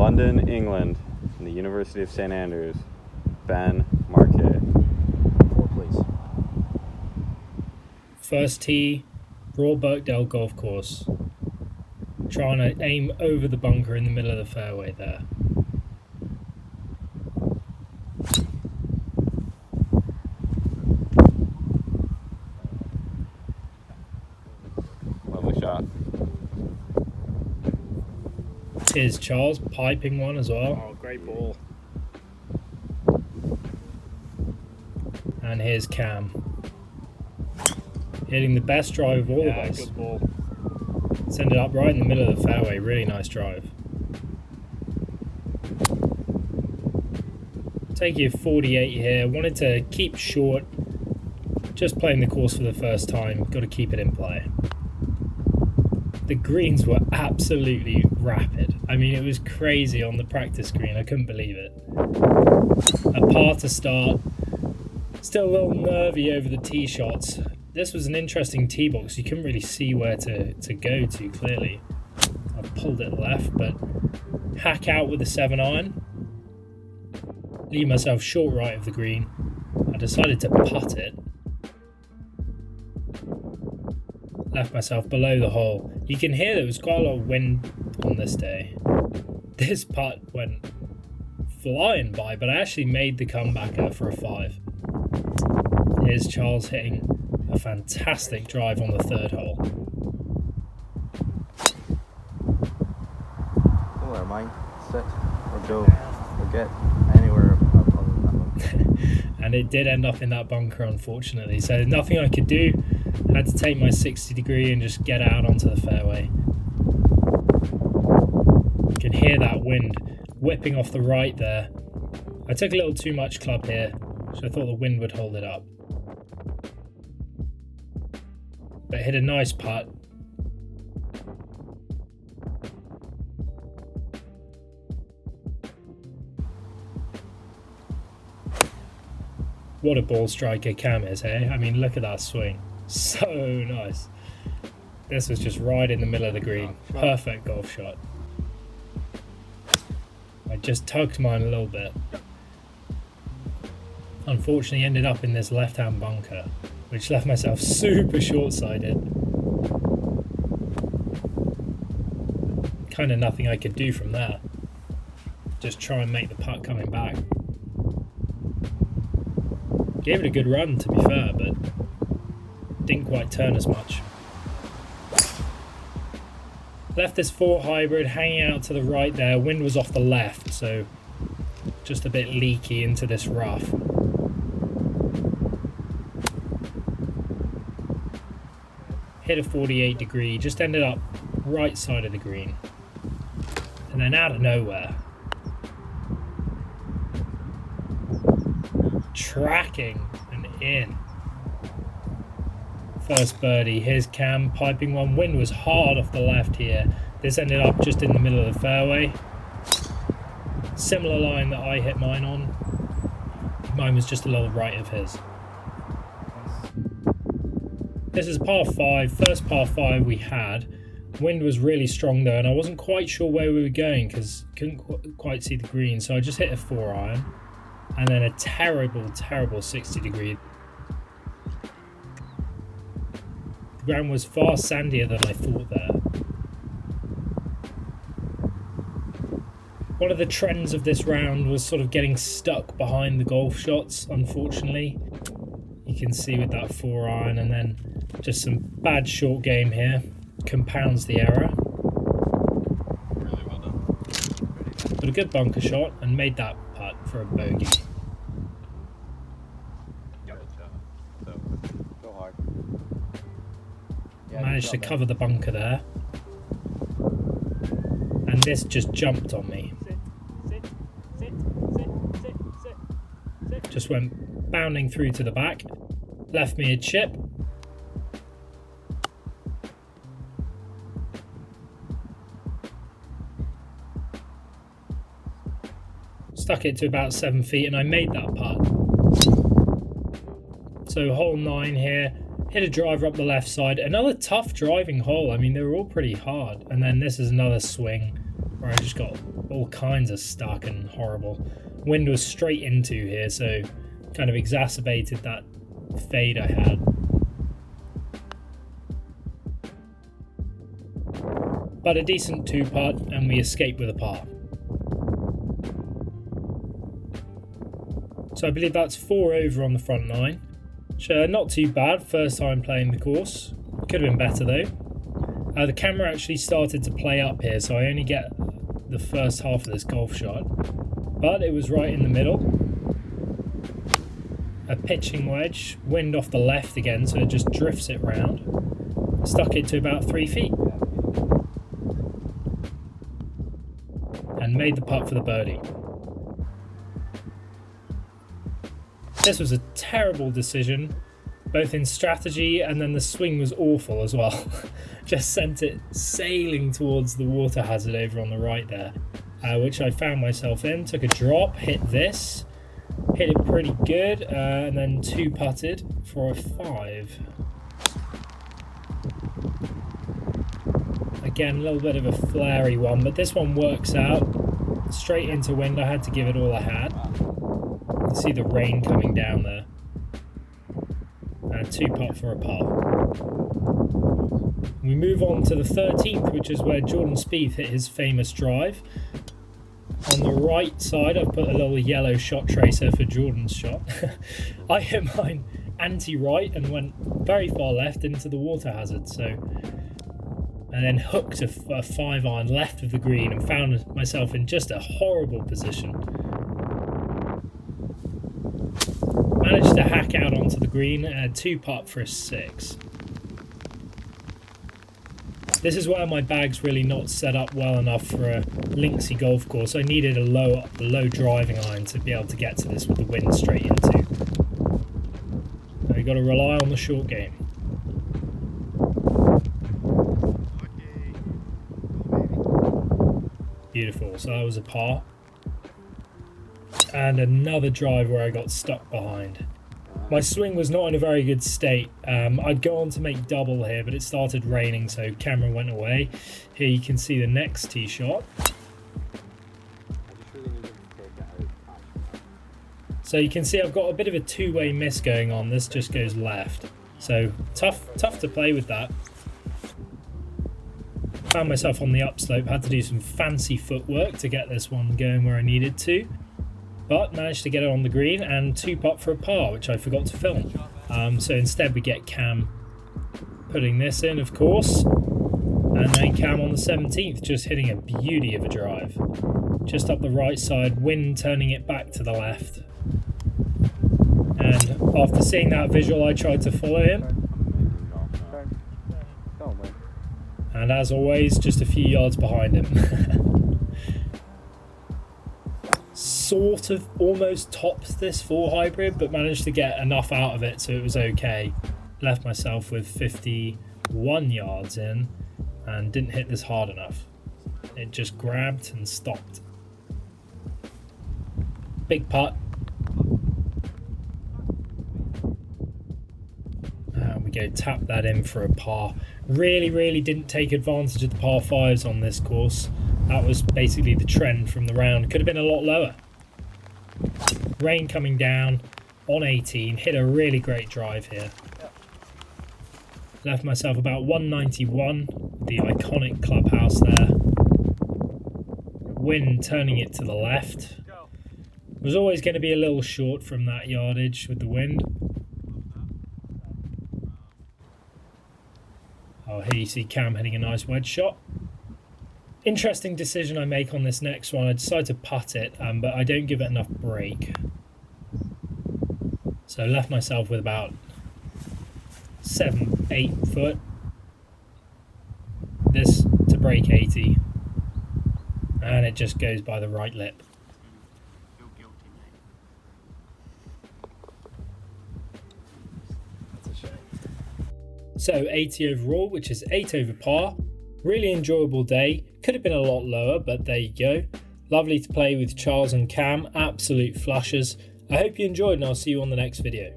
London, England, in the University of St Andrews, Ben Marquet. 4, please. First tee, Royal Birkdale Golf Course. Trying to aim over the bunker in the middle of the fairway there. Lovely shot. Here's Charles, piping one as well. Oh, great ball. And here's Cam. Hitting the best drive of all of us. Good ball. Send it up right in the middle of the fairway. Really nice drive. Take you 48 here. Wanted to keep short. Just playing the course for the first time. Got to keep it in play. The greens were absolutely rapid. I mean, it was crazy on the practice green. I couldn't believe it. A par to start. Still a little nervy over the tee shots. This was an interesting tee box. You couldn't really see where to go to clearly. I pulled it left, but hack out with the 7-iron. Leave myself short right of the green. I decided to putt it. Left myself below the hole. You can hear there was quite a lot of wind on this day. This putt went flying by, but I actually made the comeback for a 5. Here's Charles hitting a fantastic drive on the 3rd hole. Oh, never mind. Sit or go or get anywhere other than that one. And it did end up in that bunker, unfortunately. So nothing I could do. Had to take my 60 degree and just get out onto the fairway. You can hear that wind whipping off the right there. I took a little too much club here, so I thought the wind would hold it up. But hit a nice putt. What a ball striker Cam is, eh? I mean, look at that swing. So nice. This was just right in the middle of the green. Perfect golf shot. I just tugged mine a little bit. Unfortunately ended up in this left-hand bunker, which left myself super short-sided. Kind of nothing I could do from there. Just try and make the putt coming back. Gave it a good run, to be fair, but didn't quite turn as much. Left this 4 hybrid hanging out to the right there. Wind was off the left, so just a bit leaky into this rough. Hit a 48 degree, just ended up right side of the green. And then out of nowhere, tracking and in. First birdie. Here's Cam piping one. Wind was hard off the left here. This ended up just in the middle of the fairway. Similar line that I hit mine on. Mine was just a little right of his. This is par 5, first par 5 we had. Wind was really strong though, and I wasn't quite sure where we were going because couldn't quite see the green, so I just hit a 4-iron and then a terrible 60 degree. The ground was far sandier than I thought there. One of the trends of this round was sort of getting stuck behind the golf shots, unfortunately. You can see with that 4-iron, and then just some bad short game here compounds the error. Really well done. But a good bunker shot and made that putt for a bogey. Go hard. Managed to cover the bunker there. And this just jumped on me. Just went bounding through to the back. Left me a chip. Stuck it to about 7 feet and I made that putt. So hole 9 here. Hit a driver up the left side. Another tough driving hole. I mean, they were all pretty hard. And then this is another swing. where I just got all kinds of stuck and horrible. Wind was straight into here, so kind of exacerbated that fade I had. But a decent 2-putt, and we escape with a par. So I believe that's 4 over on the front 9. So not too bad, first time playing the course. Could have been better though. The camera actually started to play up here, so I only get the first half of this golf shot. But it was right in the middle. A pitching wedge, wind off the left again, so it just drifts it round. Stuck it to about 3 feet. And made the putt for the birdie. This was a terrible decision, both in strategy, and then the swing was awful as well. Just sent it sailing towards the water hazard over on the right there, which I found myself in. Took a drop, hit this, hit it pretty good, and then 2-putted for a 5. Again, a little bit of a flary one, but this one works out. Straight into wind, I had to give it all I had. You see the rain coming down there. And 2-putt for a par. We move on to the 13th, which is where Jordan Spieth hit his famous drive. On the right side, I've put a little yellow shot tracer for Jordan's shot. I hit mine anti-right and went very far left into the water hazard. And then hooked a 5-iron left of the green and found myself in just a horrible position. Managed to hack out onto the green and 2-putt for a 6. This is where my bag's really not set up well enough for a linksy golf course. I needed a low driving iron to be able to get to this with the wind straight into. So you got to rely on the short game. Beautiful, so that was a par. And another drive where I got stuck behind. My swing was not in a very good state. I'd go on to make double here, but it started raining, so camera went away. Here you can see the next tee shot. So you can see I've got a bit of a two-way miss going on. This just goes left. So tough to play with that. Found myself on the upslope, had to do some fancy footwork to get this one going where I needed to. But managed to get it on the green and 2-putt for a par, which I forgot to film. So instead we get Cam putting this in, of course. And then Cam on the 17th, just hitting a beauty of a drive. Just up the right side, wind turning it back to the left. And after seeing that visual, I tried to follow him. And as always, just a few yards behind him. Sort of almost topped this 4 hybrid, but managed to get enough out of it so it was okay. Left myself with 51 yards in and didn't hit this hard enough. It just grabbed and stopped. Big putt. And we go tap that in for a par. Really didn't take advantage of the par 5s on this course. That was basically the trend from the round. Could have been a lot lower. Rain coming down on 18. Hit a really great drive here. Left myself about 191. The iconic clubhouse there. Wind turning it to the left. Was always going to be a little short from that yardage with the wind. Oh, here you see Cam hitting a nice wedge shot. Interesting decision I make on this next one. I decide to putt it, but I don't give it enough break. So left myself with about 7-8 foot. This to break 80. And it just goes by the right lip. So 80 overall, which is 8 over par. Really enjoyable day. Could have been a lot lower, but there you go. Lovely to play with Charles and Cam. Absolute flushers. I hope you enjoyed, and I'll see you on the next video.